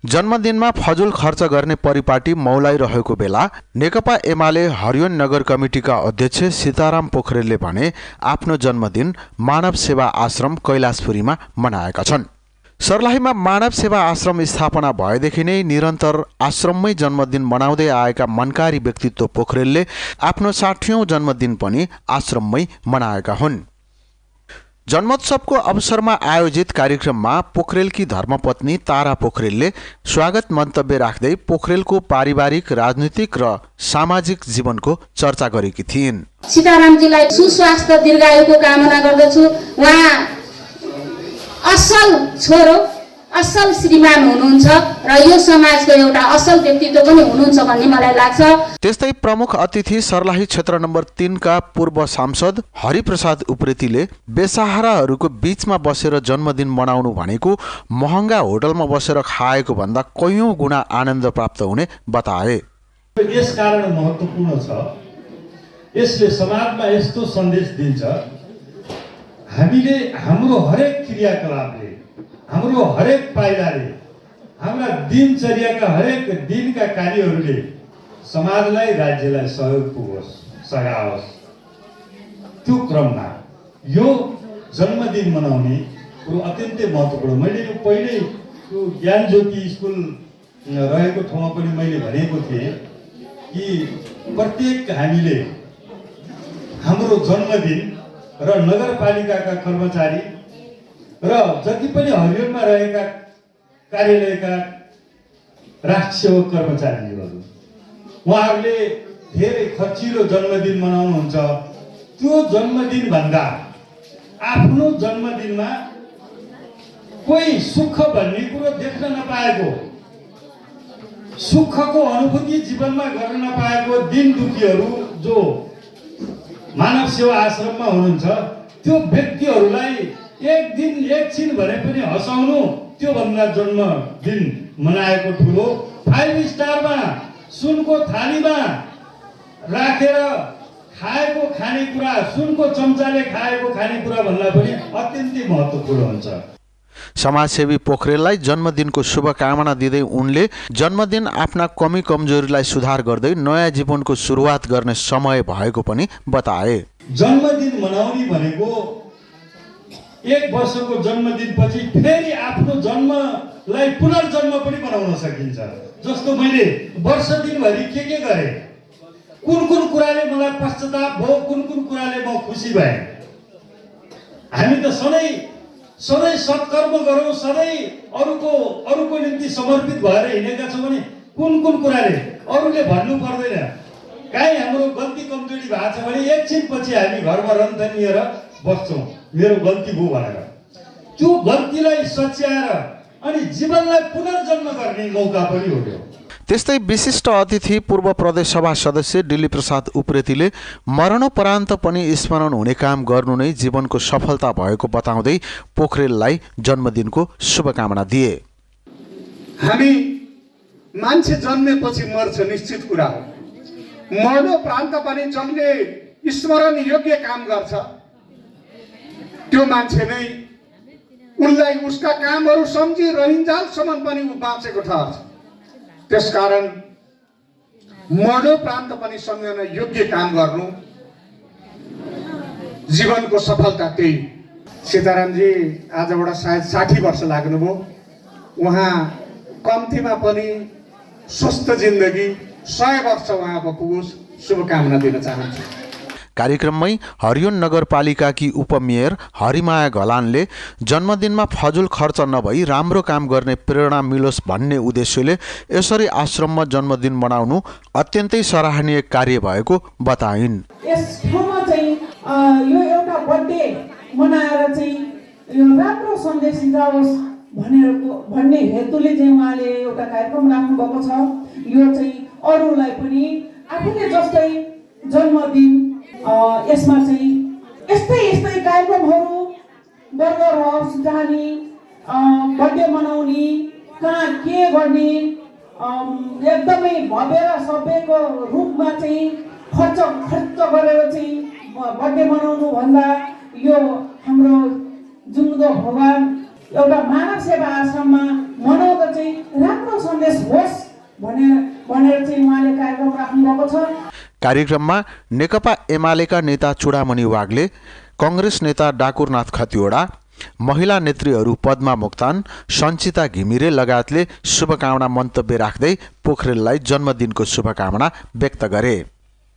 जन्मदिनमा फजुल खर्च गर्ने परिपाटी मौलाइरहेको बेला नेकपा एमाले हरियोन नगर कमिटीका अध्यक्ष सीताराम पोखरेलले भने आफ्नो जन्मदिन मानव सेवा आश्रम कैलाशपुरीमा मनाएका छन्। सर्लाहीमा मानव सेवा आश्रम स्थापना भएदेखि नै निरन्तर आश्रममै जन्मदिन मनाउँदै आएका मनकारी व्यक्तित्व पोखरेलले आफ्नो 60औं जन्मदिन पनि आश्रममै मनाएका हुन्। जन्मोत्सवको अवसरमा आयोजित कार्यक्रममा पोखरेलकी धर्मपत्नी तारा पोखरेलले स्वागत मन्तव्य राख्दै पोखरेलको पारिवारिक, राजनीतिक र सामाजिक जीवनको चर्चा गरेकी थिइन्। सीतारामजीलाई सुस्वास्थ्य दीर्घायुको कामना गर्दछु। उहाँ असल छोरो, असल श्रीमान हुनुहुन्छ र यो समाजको एउटा असल व्यक्तित्व पनि हुनुहुन्छ भन्ने मलाई लाग्छ। त्यस्तै प्रमुख अतिथि सर्लाही क्षेत्र नम्बर 3 का पूर्व सांसद हरिप्रसाद उप्रेतीले बेसहाराहरूको बीचमा बसेर जन्मदिन मनाउनु भनेको महँगा होटलमा बसेर खाएको भन्दा कयौं गुणा आनन्द प्राप्त हुने बताए। यस कारण महत्त्वपूर्ण छ, यसले समाजमा यस्तो सन्देश दिन्छ, हामीले हाम्रो हरेक क्रियाकलापले, हाम्रो हरेक पाइलाले, हाम्रा दिनचर्याका हरेक दिनका कार्यहरूले समाजलाई, राज्यलाई सहयोग पुगोस्, सघाओस्। त्यो क्रममा यो जन्मदिन मनाउने कुरो अत्यन्तै महत्त्वपूर्ण। मैले यो पहिल्यै त्यो ज्ञान ज्योति स्कुल रहेको ठाउँमा पनि मैले भनेको थिएँ कि प्रत्येक हामीले हाम्रो जन्मदिन र नगरपालिकाका कर्मचारी र जति पनि हरियोनमा रहेका कार्यालयका राष्ट्र सेवक कर्मचारीहरू, उहाँहरूले धेरै खर्चिलो जन्मदिन मनाउनुहुन्छ। त्यो जन्मदिन भन्दा आफ्नो जन्मदिनमा कोही सुख भन्ने कुरो देख्न नपाएको, सुखको अनुभूति जीवनमा गर्न नपाएको दिन दुखीहरू जो मानव सेवा आश्रममा हुनुहुन्छ, त्यो व्यक्तिहरूलाई एक दिन एकछिन भने पनि हँसाउनु, त्यो भन्दा जन्मदिन मनाएको ठुलो 5 स्टारमा सुनको थालीमा राखेर खाएको खानेकुरा, सुनको चम्चाले खाएको खानेकुरा भन्दा पनि अत्यन्तै महत्त्वपूर्ण हुन्छ। समाजसेवी पोखरेललाई जन्मदिनको शुभकामना दिँदै उनले जन्मदिन आफ्ना कमी कमजोरीलाई सुधार गर्दै नयाँ जीवनको सुरुवात गर्ने समय भएको पनि बताए। जन्मदिन मनाउने भनेको 1 वर्षको जन्मदिनपछि फेरि आफ्नो जन्मलाई पुनर्जन्म पनि मनाउन सकिन्छ। जस्तो मैले वर्ष दिनभरि के गरेँ, कुन कुराले मलाई पश्चाताप भयो, कुन कुराले म खुसी भएँ। हामी त सधैँ सत्कर्म गरौँ, सधैँ अरूको निम्ति समर्पित भएर हिँडेका छौँ भने कुन कुराले अरूले भन्नु पर्दैन। काहीँ हाम्रो गल्ती कमजोरी भएको छ भने एकछिन पछि हामी घरमा रन्थनिएर बस्छौँ, मेरो गल्ती भयो भनेर। त्यो गल्तीलाई सच्याएर अनि जीवनलाई पुनर्जन्म गर्ने मौका पनि हो त्यो। त्यस्तै विशिष्ट अतिथि पूर्व प्रदेश सभा सदस्य दिलीप प्रसाद उप्रेतीले मरणोपरान्त पनि स्मरण हुने काम गर्नु नै जीवनको सफलता भएको बताउँदै पोखरेललाई जन्मदिनको शुभकामना दिए। हामी मान्छे जन्मेपछि मर्छ, निश्चित कुरा हो। मरणोपरान्त पनि जसले स्मरण योग्य काम गर्छ, त्यो मान्छे नै उनलाई उसका कामहरू सम्झिरहिन्जालसम्म पनि ऊ बाँचेको ठहर्छ। त्यसकारण मरणोपरान्त पनि सम्झन योग्य काम गर्नु जीवनको सफलता। त्यही सीतारामजी आजबाट सायद 60 वर्ष लाग्नुभयो। उहाँ कम्तीमा पनि स्वस्थ जिन्दगी 100 वर्ष उहाँको पुगोस्, शुभकामना दिन चाहन्छु। कार्यक्रममै हरियोन नगरपालिकाकी उपमेयर हरिमाया घलानले जन्मदिनमा फजुल खर्च नभई राम्रो काम गर्ने प्रेरणा मिलोस् भन्ने उद्देश्यले यसरी आश्रममा जन्मदिन मनाउनु अत्यन्तै सराहनीय कार्य भएको बताइन्। यस ठाउँमा चाहिँ यो एउटा बर्थडे मनाएर चाहिँ यो राम्रो सन्देश जाओस् भन्ने हेतुले चाहिँ उहाँले एउटा कार्यक्रम राख्नु भएको छ। यो चाहिँ अरूलाई पनि आफूले जस्तै जन्मदिन यसमा चाहिँ यस्तै कार्यक्रमहरू बर्गर हाउस जाने, बर्थडे मनाउने, कहाँ के गर्ने, एकदमै भव्य र सभ्यको रूपमा चाहिँ खर्च गरेर चाहिँ बर्थडे मनाउनु भन्दा यो हाम्रो जुम्दो भगवान एउटा मानव सेवा आश्रममा मनाउँदा चाहिँ राम्रो सन्देश होस् भनेर चाहिँ उहाँले कार्यक्रम राख्नुभएको छ। कार्यक्रममा नेकपा एमालेका नेता चुडामणि वाग्ले, कङ्ग्रेस नेता डाकुरनाथ खतिवडा, महिला नेत्रीहरू पद्मा मोक्तान, सञ्चिता घिमिरे लगायतले शुभकामना मन्तव्य राख्दै पोखरेललाई जन्मदिनको शुभकामना व्यक्त गरे।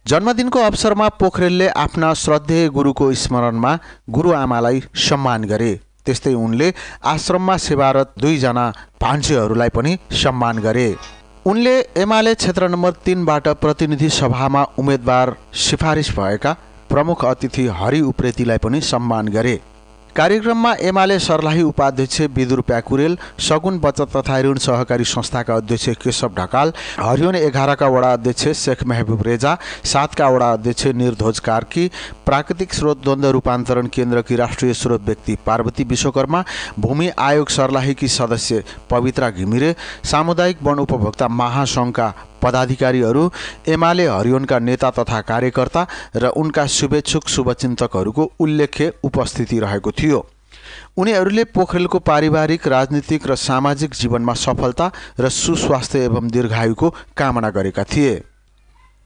जन्मदिनको अवसरमा पोखरेलले आफ्ना श्रद्धेय गुरुको स्मरणमा गुरुआमालाई सम्मान गरे। त्यस्तै उनले आश्रममा सेवारत 2 जना भान्सेहरूलाई पनि सम्मान गरे। उनले एमाले क्षेत्र नम्बर 3 बाट प्रतिनिधि सभामा उम्मेदवार सिफारिस भएका प्रमुख अतिथि हरि उप्रेतीलाई पनि सम्मान गरे। कार्यक्रममा एमाले सर्लाही उपाध्यक्ष विदुर प्याकुरेल, सगुन बचत तथा ऋण सहकारी संस्थाका अध्यक्ष केशव ढकाल, हरियोन 11 का वडा अध्यक्ष शेख महबुब रेजा, 7 का वडा अध्यक्ष निर्ध्वज कार्की, प्राकृतिक स्रोत द्वन्द्व रूपान्तरण केन्द्रकी राष्ट्रिय स्रोत व्यक्ति पार्वती विश्वकर्मा, भूमि आयोग सर्लाहीकी सदस्य पवित्रा घिमिरे, सामुदायिक वन उपभोक्ता महासङ्घका पदाधिकारीहरू, एमाले हरियोनका नेता तथा कार्यकर्ता र उनका शुभेच्छुक शुभचिन्तकहरूको उल्लेख्य उपस्थिति रहेको थियो। उनीहरूले पोखरेलको पारिवारिक, राजनीतिक र सामाजिक जीवनमा सफलता र सुस्वास्थ्य एवं दीर्घायुको कामना गरेका थिए।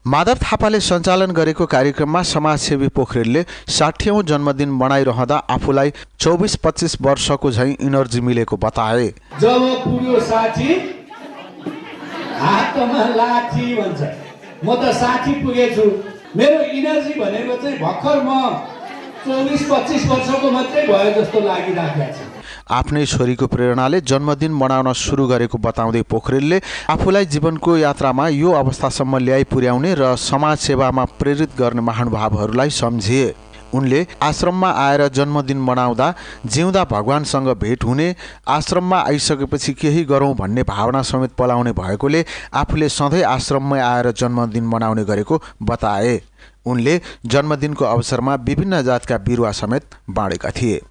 माधव थापाले सञ्चालन गरेको कार्यक्रममा समाजसेवी पोखरेलले 60औं जन्मदिन मनाइरहँदा आफूलाई 24-25 वर्षको झैँ इनर्जी मिलेको बताए। जब पुग्यो 60 हातमा लाठी भन्छ, म त 60 पुगेछु। मेरो इनर्जी भनेको चाहिँ भर्खर म 24-25 वर्षको मात्रै भयो जस्तो लागिराखेको छ। आफ्नै छोरीको प्रेरणाले जन्मदिन मनाउन सुरु गरेको बताउँदै पोखरेलले आफूलाई जीवनको यात्रामा यो अवस्थासम्म ल्याइ पुर्याउने र समाज सेवामा प्रेरित गर्ने महानुभावहरूलाई सम्झिए। उनले आश्रममा आएर जन्मदिन मनाउँदा जिउँदा भगवानसँग भेट हुने, आश्रममा आइसकेपछि केही गरौँ भन्ने भावना समेत पलाउने भएकोले आफूले सधैँ आश्रममै आएर जन्मदिन मनाउने गरेको बताए। उनले जन्मदिनको अवसरमा विभिन्न जातका बिरुवा समेत बाँडेका थिए।